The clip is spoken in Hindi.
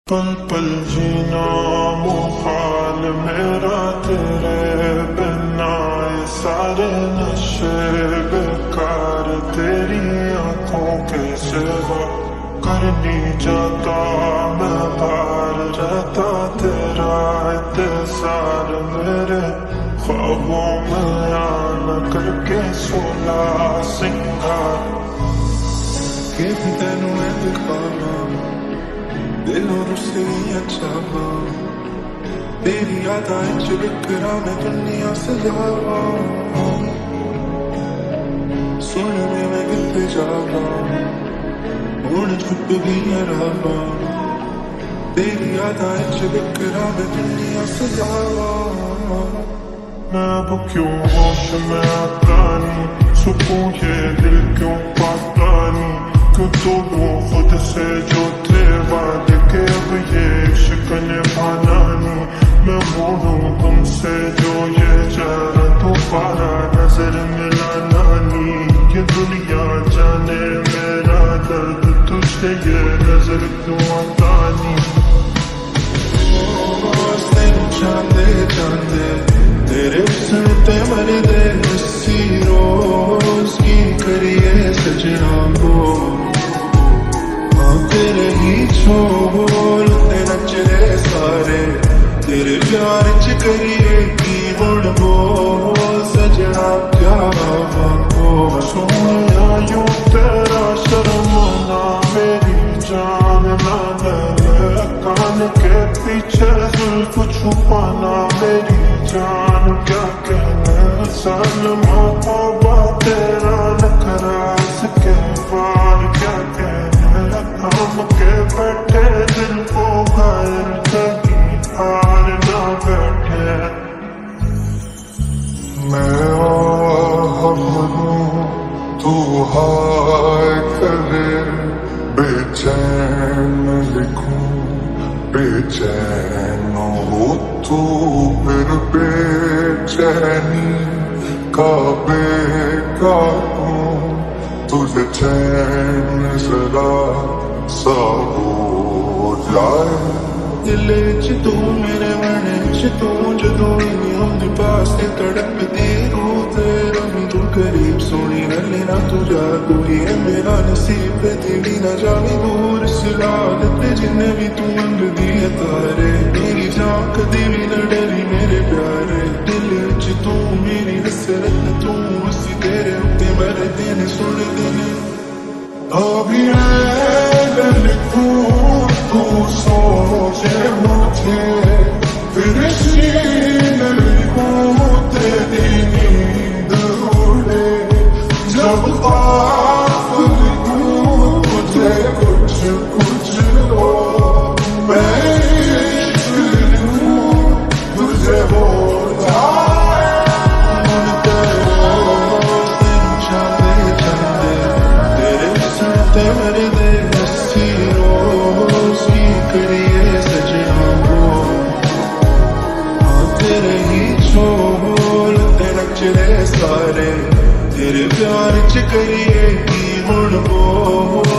पल पल जीना मुहाल मेरा तेरे बिना, ये सारे नशे बेकार तेरी आंखों के सिवा। करनी जाता मैं बाहर रहता तेरा इंतजार, मेरे ख्वाबों में आना करके सोला सिंगार। कि तेनू मैं दिखावा दिलों रुसे अच्छा, तेरी यादां च बिखरा मैं दुनिया सजावा। सुन में मैं किते जावा हुण छुप गई रावा, तेरी यादां च बिखरा मैं दुनिया सजावा। मैं अब क्यों होश में आता नहीं, सुकून ये दिल क्यों पाता नहीं। क्यों तोड़ूं खुद से जो थे वादे के, अब ये इश्क निभाना नहीं। मैं मोड़ूं तुमसे जो ये चारा, दोबारा नजर मिलाना नहीं। ये दुनिया जाने मेरा दर्द, तुझे ये नजर क्यों आता नहीं। जाते जाते तेरे हुस्न ते मरदे हसी रोज की करिए सजना को। तेरे ही छोल ते नचरे सारे, तेरे प्यार च करिए की मुड़ बोल सजना क्या मांगो। सोनिया यूं तेरा शर्माना मेरी जान ना ले, कान के पीछे जुल्फ छुपाना मेरी जान क्या कहना। सलमा तौबा तेरा नखरा इसके बार क्या कहना। हम के बैठे दिल को घायल कहीं हार ना बैठे। मैं हूँ तू हाय करे, बेचैन लिखूं बेचैन हो तू, फिर बेचैनी का बेकाबू। तुझे चैन जरा सा हो जाए, दिले च तू मेरे मन च तू, जदों ही आउंदी पास ते तड़पदी रूह तेरा भी तू करीब। सोनी रले ना तू जादू ही है मेरा नसीब, तेरी ना जावी दूर सिला देते जिन्ने भी तू मंगदी है तारे। मेरी जान कदी भी न डरी मेरे प्यारे, दिल च तू मेरी हसरत तू, उसी तेरे उत्ते मेरे दिन सुन दिन। अभी लिखूं तू सोचे मुझे, फिर सीने लिखूं तेरी नींद उड़े। जब ख्वाब लिखूं तुझे कुछ कुछ हो, मैं इश्क लिखूं तुझे हो जाए। मरदे हसी रोज की करिए सजना को। तेरे ही छोल ते नचरे सारे, तेरे प्यार च करिए की मुड़ बोल